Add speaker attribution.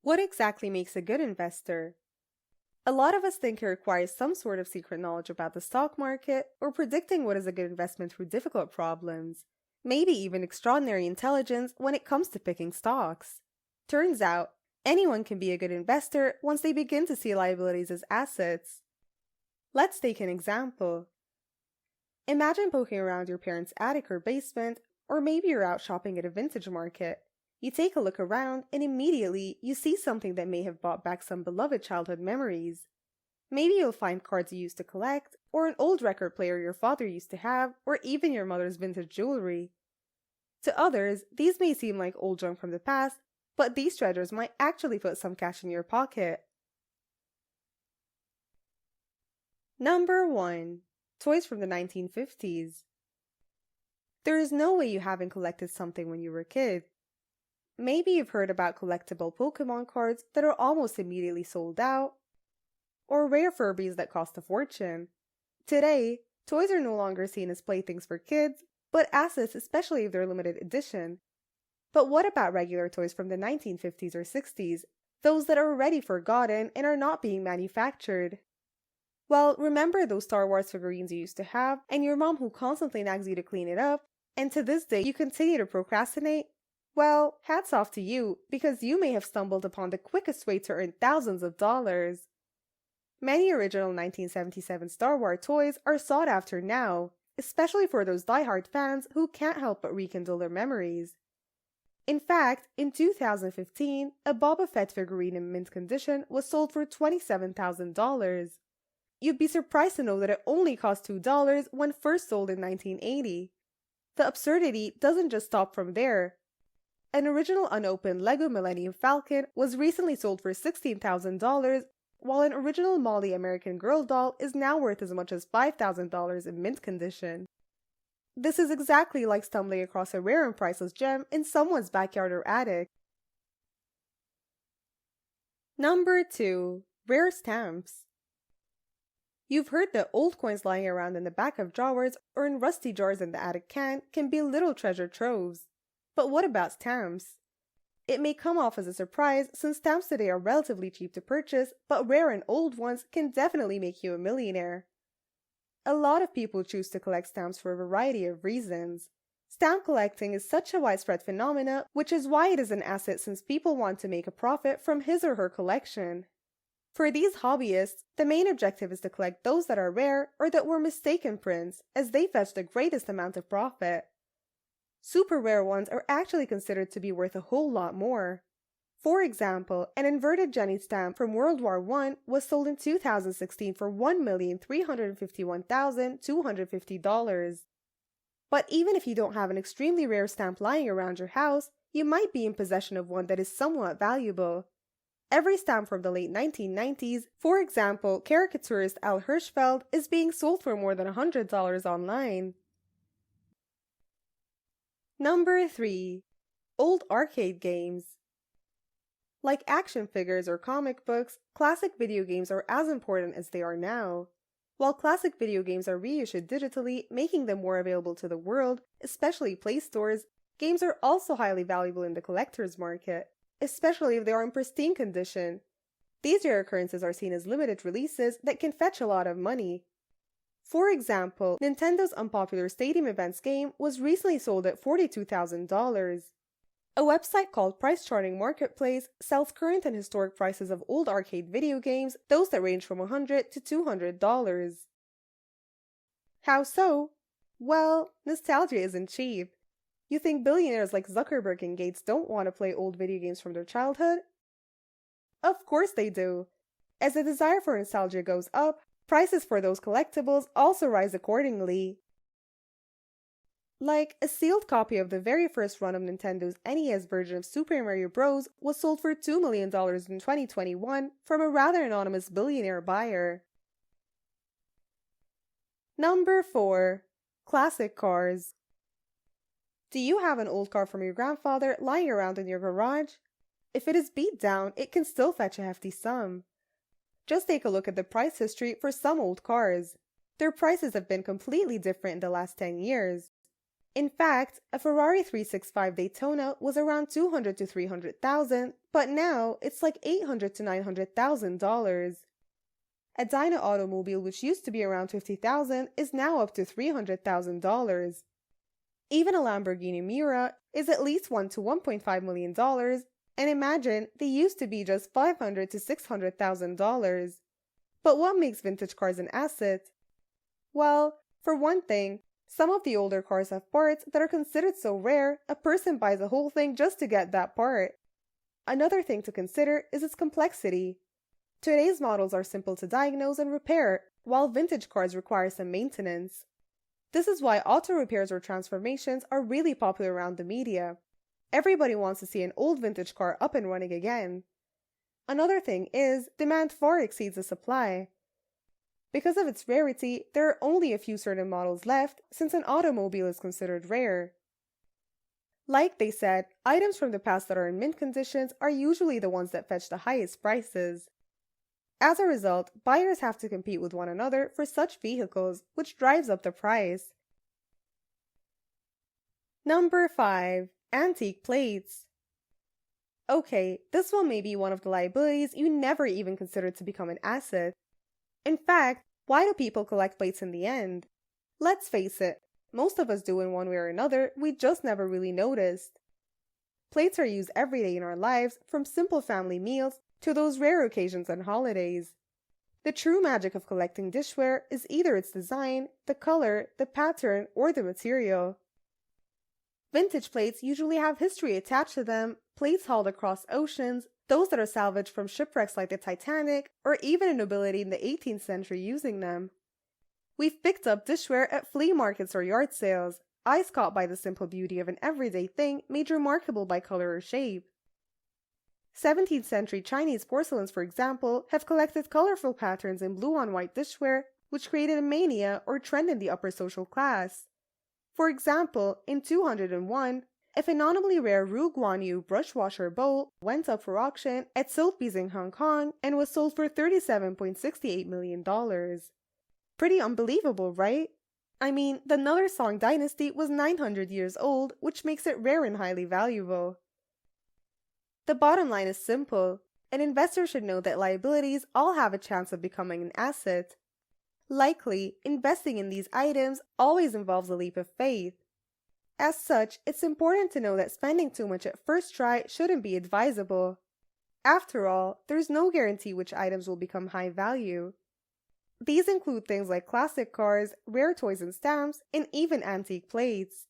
Speaker 1: What exactly makes a good investor? A lot of us think it requires some sort of secret knowledge about the stock market or predicting what is a good investment through difficult problems, maybe even extraordinary intelligence when it comes to picking stocks. Turns out, anyone can be a good investor once they begin to see liabilities as assets. Let's take an example. Imagine poking around your parents' attic or basement, or maybe you're out shopping at a vintage market. You take a look around, and immediately you see something that may have brought back some beloved childhood memories. Maybe you'll find cards you used to collect, or an old record player your father used to have, or even your mother's vintage jewelry. To others, these may seem like old junk from the past, but these treasures might actually put some cash in your pocket. Number 1. Toys from the 1950s. There is no way you haven't collected something when you were a kid. Maybe you've heard about collectible Pokemon cards that are almost immediately sold out, or rare Furbies that cost a fortune. Today, toys are no longer seen as playthings for kids, but assets, especially if they're limited edition. But what about regular toys from the 1950s or 60s, those that are already forgotten and are not being manufactured? Well, remember those Star Wars figurines you used to have, and your mom who constantly nags you to clean it up, and to this day you continue to procrastinate? Well, hats off to you, because you may have stumbled upon the quickest way to earn thousands of dollars. Many original 1977 Star Wars toys are sought after now, especially for those die-hard fans who can't help but rekindle their memories. In fact, in 2015, a Boba Fett figurine in mint condition was sold for $27,000. You'd be surprised to know that it only cost $2 when first sold in 1980. The absurdity doesn't just stop from there. An original unopened Lego Millennium Falcon was recently sold for $16,000, while an original Molly American Girl doll is now worth as much as $5,000 in mint condition. This is exactly like stumbling across a rare and priceless gem in someone's backyard or attic. Number 2. Rare stamps. You've heard that old coins lying around in the back of drawers or in rusty jars in the attic can be little treasure troves. But what about stamps? It may come off as a surprise since stamps today are relatively cheap to purchase, but rare and old ones can definitely make you a millionaire. A lot of people choose to collect stamps for a variety of reasons. Stamp collecting is such a widespread phenomenon, which is why it is an asset since people want to make a profit from his or her collection. For these hobbyists, the main objective is to collect those that are rare or that were mistaken prints, as they fetch the greatest amount of profit. Super rare ones are actually considered to be worth a whole lot more. For example, an inverted Jenny stamp from World War I was sold in 2016 for $1,351,250. But even if you don't have an extremely rare stamp lying around your house, you might be in possession of one that is somewhat valuable. Every stamp from the late 1990s, for example, caricaturist Al Hirschfeld, is being sold for more than $100 online. Number 3. Old arcade games. Like action figures or comic books, classic video games are as important as they are now. While classic video games are reissued digitally, making them more available to the world, especially Play stores, games are also highly valuable in the collector's market, especially if they are in pristine condition. These rare occurrences are seen as limited releases that can fetch a lot of money. For example, Nintendo's unpopular Stadium Events game was recently sold at $42,000. A website called Price Charting Marketplace sells current and historic prices of old arcade video games, those that range from $100 to $200. How so? Well, nostalgia isn't cheap. You think billionaires like Zuckerberg and Gates don't want to play old video games from their childhood? Of course they do. As the desire for nostalgia goes up, prices for those collectibles also rise accordingly. Like, a sealed copy of the very first run of Nintendo's NES version of Super Mario Bros. Was sold for $2 million in 2021 from a rather anonymous billionaire buyer. Number 4. Classic cars. Do you have an old car from your grandfather lying around in your garage? If it is beat down, it can still fetch a hefty sum. Just take a look at the price history for some old cars. Their prices have been completely different in the last 10 years. In fact, a Ferrari 365 Daytona was around 200 to 300,000, but now it's like $800 to $900,000. A Dyna automobile which used to be around 50,000 is now up to $300,000. Even a Lamborghini Miura is at least $1 to $1.5 million, and imagine they used to be just $500 to $600,000. But what makes vintage cars an asset? Well, for one thing, some of the older cars have parts that are considered so rare, a person buys the whole thing just to get that part. Another thing to consider is its complexity. Today's models are simple to diagnose and repair, while vintage cars require some maintenance. This is why auto repairs or transformations are really popular around the media. Everybody wants to see an old vintage car up and running again. Another thing is, demand far exceeds the supply. Because of its rarity, there are only a few certain models left, since an automobile is considered rare. Like they said, items from the past that are in mint conditions are usually the ones that fetch the highest prices. As a result, buyers have to compete with one another for such vehicles, which drives up the price. Number 5. Antique plates. Okay, this one may be one of the liabilities you never even considered to become an asset. In fact, why do people collect plates in the end? Let's face it, most of us do in one way or another, we just never really noticed. Plates are used every day in our lives, from simple family meals to those rare occasions and holidays. The true magic of collecting dishware is either its design, the color, the pattern, or the material. Vintage plates usually have history attached to them, plates hauled across oceans, those that are salvaged from shipwrecks like the Titanic, or even a nobility in the 18th century using them. We've picked up dishware at flea markets or yard sales, eyes caught by the simple beauty of an everyday thing made remarkable by color or shape. 17th century Chinese porcelains, for example, have collected colorful patterns in blue-on-white dishware, which created a mania or trend in the upper social class. For example, in 201, a phenomenally rare Ru Guanyu brush washer bowl went up for auction at Sotheby's in Hong Kong and was sold for $37.68 million. Pretty unbelievable, right? I mean, the Nuller Song dynasty was 900 years old, which makes it rare and highly valuable. The bottom line is simple. An investor should know that liabilities all have a chance of becoming an asset. Likely, investing in these items always involves a leap of faith. As such, it's important to know that spending too much at first try shouldn't be advisable. After all, there's no guarantee which items will become high value. These include things like classic cars, rare toys and stamps, and even antique plates.